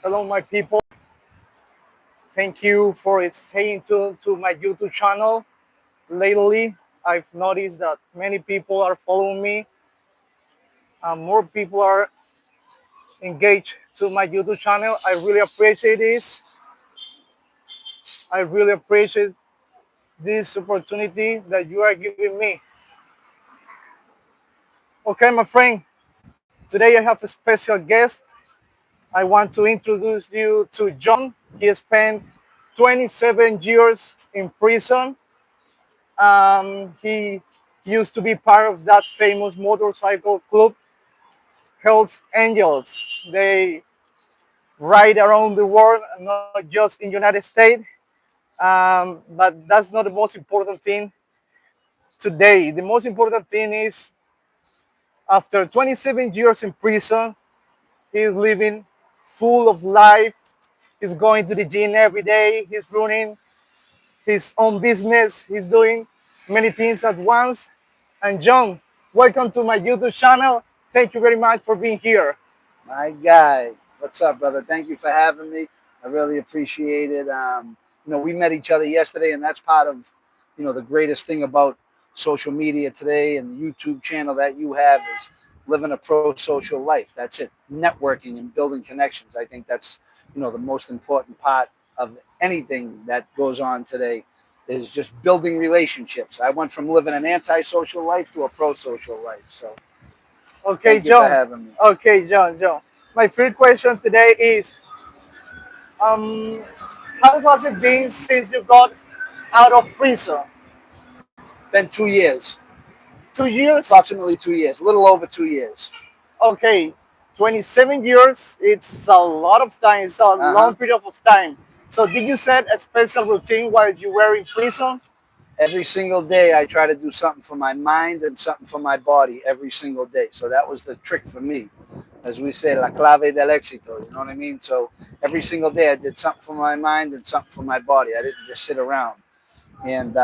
Hello, my people. Thank you for staying tuned to my YouTube channel. Lately, I've noticed that many people are following me, and more people are engaged to my YouTube channel. I really appreciate this. I really appreciate this opportunity that you are giving me. Okay, my friend. Today I have a special guest. I want to introduce you to John. He spent 27 years in prison. He used to be part of that famous motorcycle club, Hells Angels. They ride around the world, not just in United States. But that's not the most important thing today. The most important thing is after 27 years in prison, he's living full of life. He's going to the gym every day. He's running his own business. He's doing many things at once. And John, welcome to my YouTube channel. Thank you very much for being here. My guy, what's up, brother? Thank you for having me. I really appreciate it. We met each other yesterday, and that's part of, the greatest thing about social media today and the YouTube channel that you have is living a pro-social life. That's it. Networking and building connections. I think that's, the most important part of anything that goes on today is just building relationships. I went from living an anti-social life to a pro-social life. So Okay, thank you for John. having me. Okay, John. My first question today is, um, how has it been since you got out of prison? Been 2 years. 2 years? Approximately 2 years, a little over 2 years. Okay, 27 years. It's a lot of time. It's a long Uh-huh. period of time. So, did you set a special routine while you were in prison? Every single day I try to do something for my mind and something for my body every single day. So that was the trick for me. As we say, la clave del éxito, you know what I mean? So every single day I did something for my mind and something for my body. I didn't just sit around. And,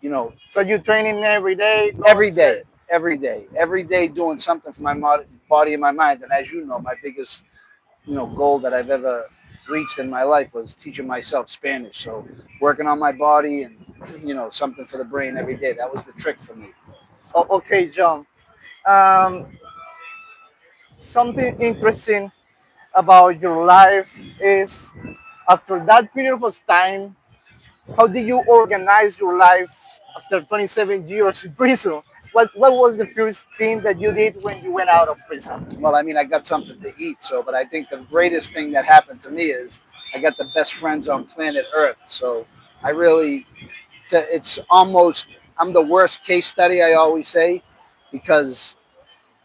you know, So, you training every day, going every to. day, every day doing something for my body and my mind. And as you know, my biggest goal that I've ever reached in my life was teaching myself Spanish. So working on my body and something for the brain every day. That was the trick for me. Oh, okay, John. Um, Something interesting about your life is after that period of time, how did you organize your life after 27 years in prison? What was the first thing that you did when you went out of prison? Well, I mean, I got something to eat. So, but I think the greatest thing that happened to me is I got the best friends on planet Earth. So I really, it's almost, I'm the worst case study, I always say, because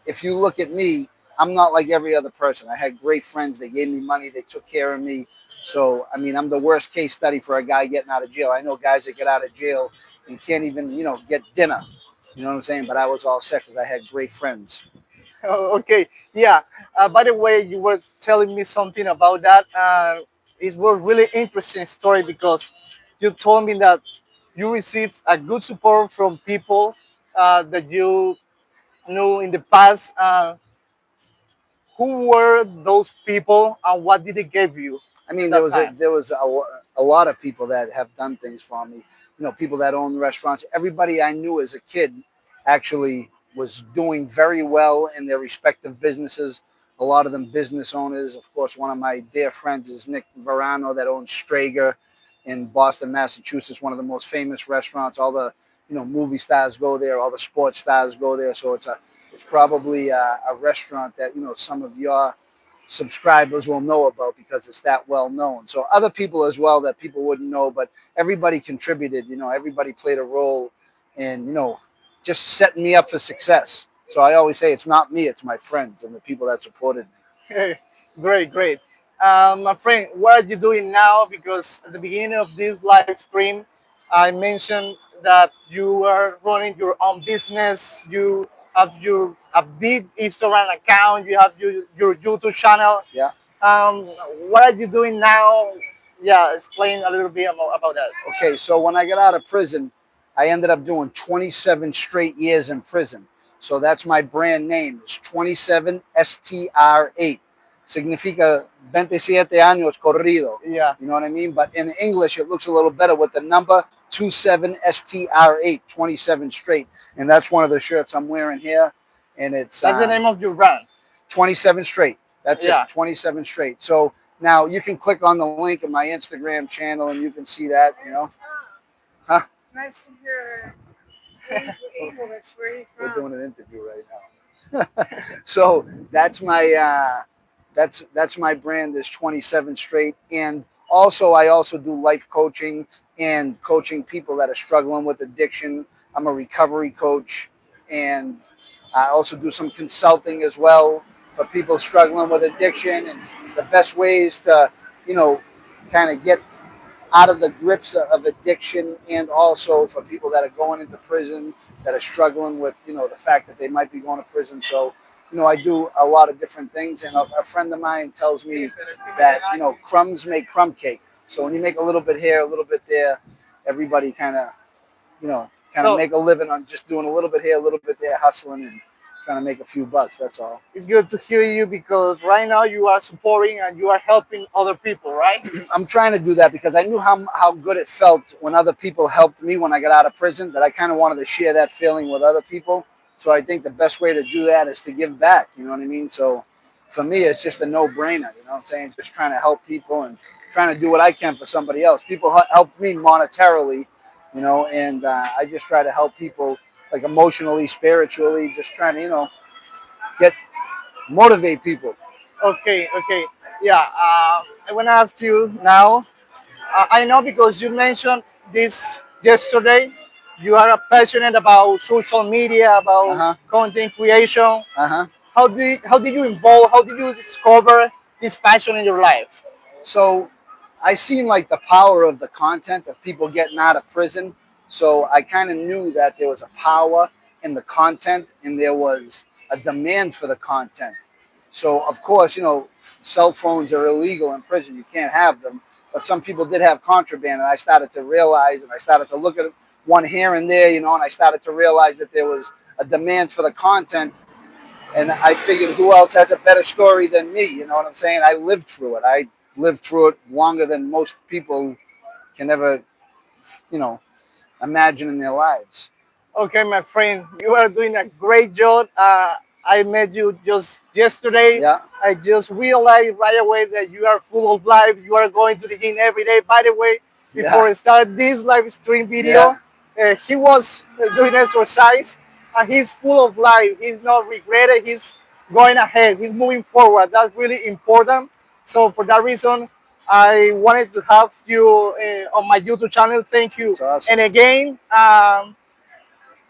if you look at me, I'm not like every other person. I had great friends. They gave me money. They took care of me. So, I mean, I'm the worst case study for a guy getting out of jail. I know guys that get out of jail and can't even, get dinner. You know what I'm saying? But I was all set because I had great friends. Okay, yeah. By the way, you were telling me something about that. It was really interesting story because you told me that you received a good support from people that you knew in the past. Who were those people and what did they give you I mean, that time? there was a lot of people that have done things for me. People that own restaurants. Everybody I knew as a kid actually was doing very well in their respective businesses. A lot of them business owners. Of course, one of my dear friends is Nick Verano that owns Strager in Boston, Massachusetts, one of the most famous restaurants. All the movie stars go there. All the sports stars go there. So it's probably a restaurant that some of your subscribers will know about because it's that well known. So other people as well that people wouldn't know, but everybody contributed. Everybody played a role in just setting me up for success. So I always say it's not me, it's my friends and the people that supported me. Great. My friend, what are you doing now? Because at the beginning of this live stream, I mentioned that you are running your own business. You have a big Instagram account. You have your YouTube channel. Yeah. Um, what are you doing now? Yeah, explain a little bit about that. Okay, so when I got out of prison, I ended up doing 27 straight years in prison. So that's my brand name. It's 27 STR8. significa 27 años corrido. Yeah. You know what I mean? But in English, it looks a little better with the number 27 STR8, 27 straight. And that's one of the shirts I'm wearing here. And it's That's the name of your brand. 27 straight. That's it, Yeah. 27 straight. So now you can click on the link in my Instagram channel and you can see that, you know. Huh? It's nice to hear English. Where are you We're from? doing an interview right now. So that's my that's my brand is 27 straight. And also I also do life coaching and coaching people that are struggling with addiction. I'm a recovery coach, and I also do some consulting as well for people struggling with addiction and the best ways to, you know, kind of get out of the grips of addiction, and also for people that are going into prison that are struggling with, you know, the fact that they might be going to prison. So, you know, I do a lot of different things, and a friend of mine tells me that, you know, crumbs make crumb cake. So when you make a little bit here, a little bit there, everybody kind of, you know, kind of So make a living on just doing a little bit here, a little bit there, hustling and trying to make a few bucks. That's all. it's good to hear you because right now you are supporting and you are helping other people, right? I'm trying to do that because I knew how good it felt when other people helped me when I got out of prison, that I kind of wanted to share that feeling with other people. So I think the best way to do that is to give back. You know what I mean? So for me, it's just a no-brainer. You know what I'm saying? Just trying to help people and trying to do what I can for somebody else. People help me monetarily, you know, and I just try to help people like emotionally, spiritually, just trying to, you know, get motivate people. Okay, okay. Yeah, I want to ask you now. I know because you mentioned this yesterday. You are passionate about social media, Uh about huh. content creation. Uh huh. How did you involve? How did you discover this passion in your life? So I seen like the power of the content of people getting out of prison. So I kind of knew that there was a power in the content and there was a demand for the content. So of course, you know, cell phones are illegal in prison. You can't have them. But some people did have contraband, and I started to realize, and I started to look at one here and there, you know, and I started to realize that there was a demand for the content, and I figured, who else has a better story than me? You know what I'm saying? I lived through it. I lived through it longer than most people can ever, you know, imagine in their lives. Okay, my friend, you are doing a great job. I met you just yesterday. Yeah, I just realized right away that you are full of life. You are going to the gym every day. By the way, before yeah, I start this live stream yeah. video, he was doing exercise and he's full of life. He's not regretted. He's going ahead. He's moving forward. That's really important. So for that reason, I wanted to have you on my YouTube channel. Thank you. It's awesome. And again,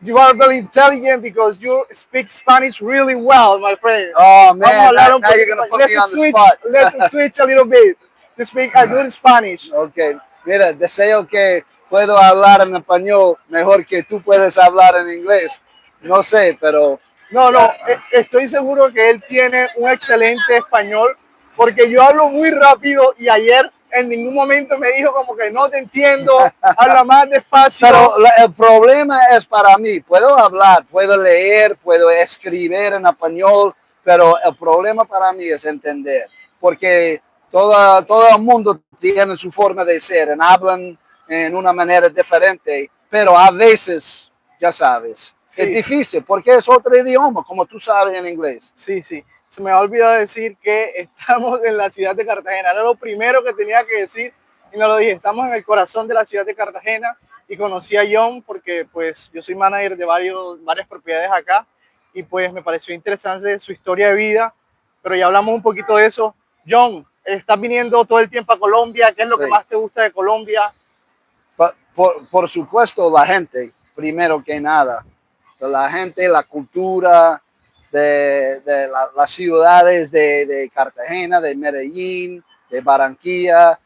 you are very intelligent because you speak Spanish really well, my friend. Oh Vamos a man, hablar un now you're poquito gonna español. put me on the spot. Let's switch a little bit. You speak a good Spanish. Okay, mira, deseo que puedo hablar en español mejor que tú puedes hablar en inglés. No sé, pero No, no, ya. estoy seguro que él tiene un excelente español porque yo hablo muy rápido y ayer en ningún momento me dijo como que no te entiendo, habla más despacio. Pero el problema es para mí. Puedo hablar, puedo leer, puedo escribir en español, pero el problema para mí es entender, porque todo el mundo tiene su forma de ser, y hablan en una manera diferente, pero a veces, ya sabes, es Sí, difícil porque es otro idioma, como tú sabes en inglés. sí, sí. Se me ha olvidado decir que estamos en la ciudad de Cartagena. Era lo primero que tenía que decir y no lo dije. Estamos en el corazón de la ciudad de Cartagena y conocí a John porque pues yo soy manager de varias propiedades acá y pues me pareció interesante su historia de vida, pero ya hablamos un poquito de eso. John, estás viniendo todo el tiempo a Colombia. ¿Qué es lo que Sí. más te gusta de Colombia? Por supuesto, la gente, primero que nada, la gente, la cultura de las ciudades de Cartagena, de Medellín, de Barranquilla.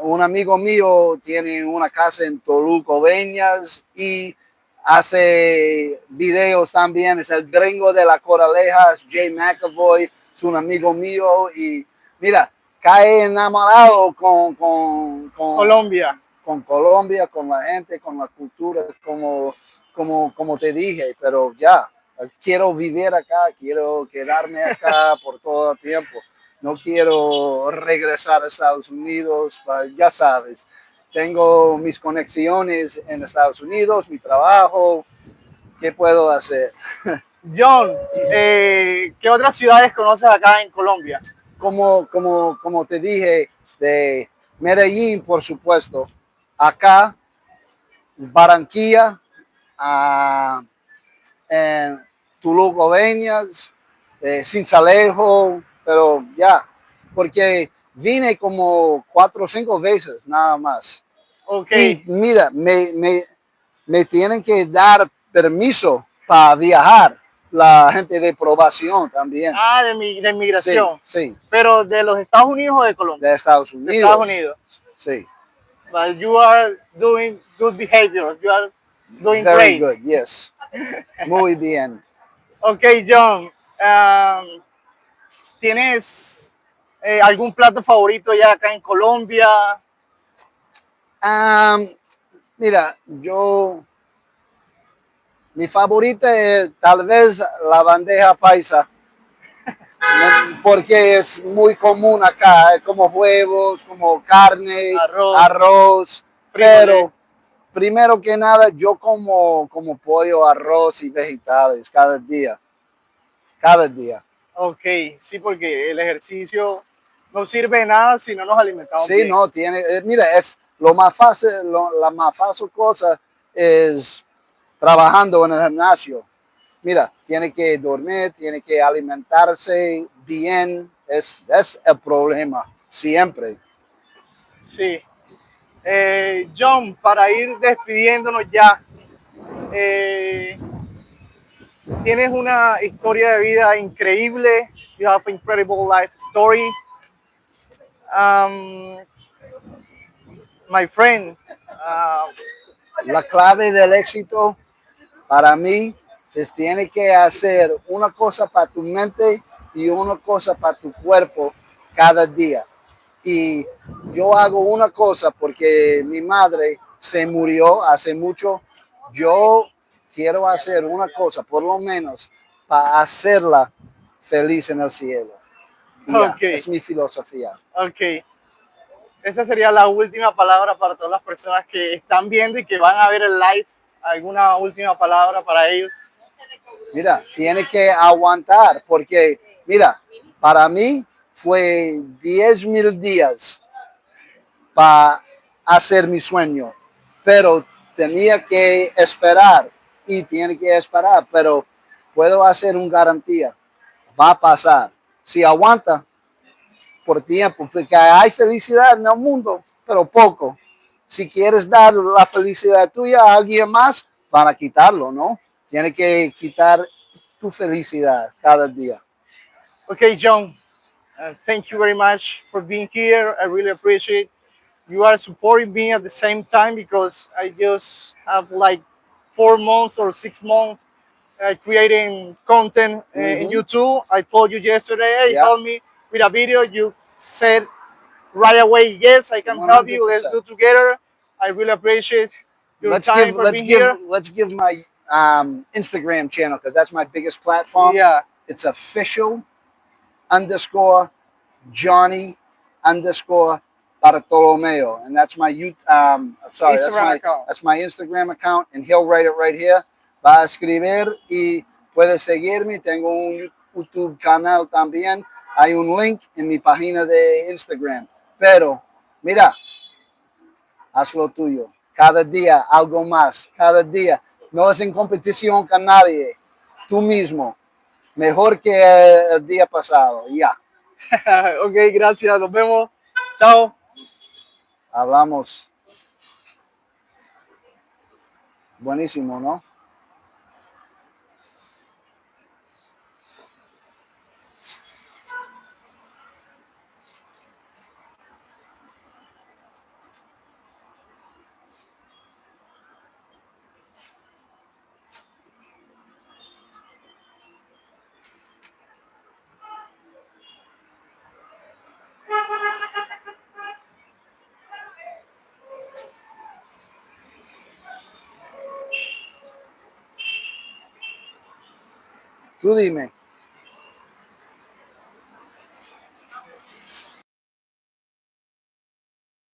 Un amigo mío tiene una casa en Toluca, Veñas, y hace videos también. Es el gringo de la Coraleja, es Jay McAvoy, es un amigo mío, y mira, cae enamorado Colombia. con Colombia, con la gente, con la cultura, como te dije, pero ya, quiero vivir acá, quiero quedarme acá por todo el tiempo. no quiero regresar a Estados Unidos, ya sabes, tengo mis conexiones en Estados Unidos, mi trabajo, ¿qué puedo hacer? John, ¿qué otras ciudades conoces acá en Colombia? Como te dije, de Medellín, por supuesto, acá, Barranquilla, a, en Tulucobeñas, Sincelejo, pero ya, porque vine como 4 o 5 veces nada más. Ok. Y mira, me tienen que dar permiso para viajar, la gente de probación también. Ah, de Sí, migración. sí, Pero de los Estados Unidos o de Colombia? de Estados De Estados Unidos. Unidos. Sí, But you are doing good behavior. You are doing very great. good, yes. Muy bien. Ok, John. ¿Tienes algún plato favorito ya acá en Colombia? Um, Mira, mi favorita es tal vez la bandeja paisa, porque es muy común acá, como huevos, como carne, Arroz, arroz, frijoles. pero primero que nada yo como pollo, arroz y vegetales cada día. Ok, sí, porque el ejercicio no sirve de nada si no nos alimentamos Sí, bien. no, mira, es lo más fácil, la más fácil cosa es trabajando en el gimnasio. Mira, tiene que dormir, tiene que alimentarse bien, es el problema, siempre. Sí. John, para ir despidiéndonos ya, eh, tienes una historia de vida increíble. You have an incredible life story. Um, my friend, uh, La clave del éxito para mí es tiene que hacer una cosa para tu mente y una cosa para tu cuerpo cada día. Y yo hago una cosa porque mi madre se murió hace mucho. Yo quiero hacer una cosa, por lo menos, para hacerla feliz en el cielo. Y ya, ok, es mi filosofía. ok. Esa sería la última palabra para todas las personas que están viendo y que van a ver el live. ¿Alguna última palabra para ellos? Mira, tiene que aguantar porque, mira, para mí fue 10,000 días para hacer mi sueño, pero tenía que esperar y tiene que esperar, pero puedo hacer una garantía, va a pasar. Si aguanta por tiempo, porque hay felicidad en el mundo, pero poco. Si quieres dar la felicidad tuya a alguien más, van a quitarlo, ¿no? Tiene que quitar tu felicidad cada día. Okay, John, thank you very much for being here. I really appreciate you are supporting me at the same time because I just have like 4 months or 6 months creating content in Mm-hmm. YouTube. I told you yesterday, hey, Yeah, help me with a video. You said right away, yes, I can help you. Let's 100%. do together. I really appreciate your let's give time for let's being give here. let's give my Instagram channel because that's my biggest platform. Yeah, It's official underscore Johnny underscore Bartolomeo, and that's my sorry, Instagram account. that's my Instagram account, and he'll write it right here. Va a escribir y puedes seguirme. Tengo un YouTube canal también. Hay un link en mi página de Instagram. Pero mira, haz lo tuyo. Cada día algo más. Cada día. No es en competición con nadie. Tú mismo. Mejor que el día pasado. Ya. Ok, gracias. Nos vemos. Chao. Hablamos. Buenísimo, ¿no? Tú dime.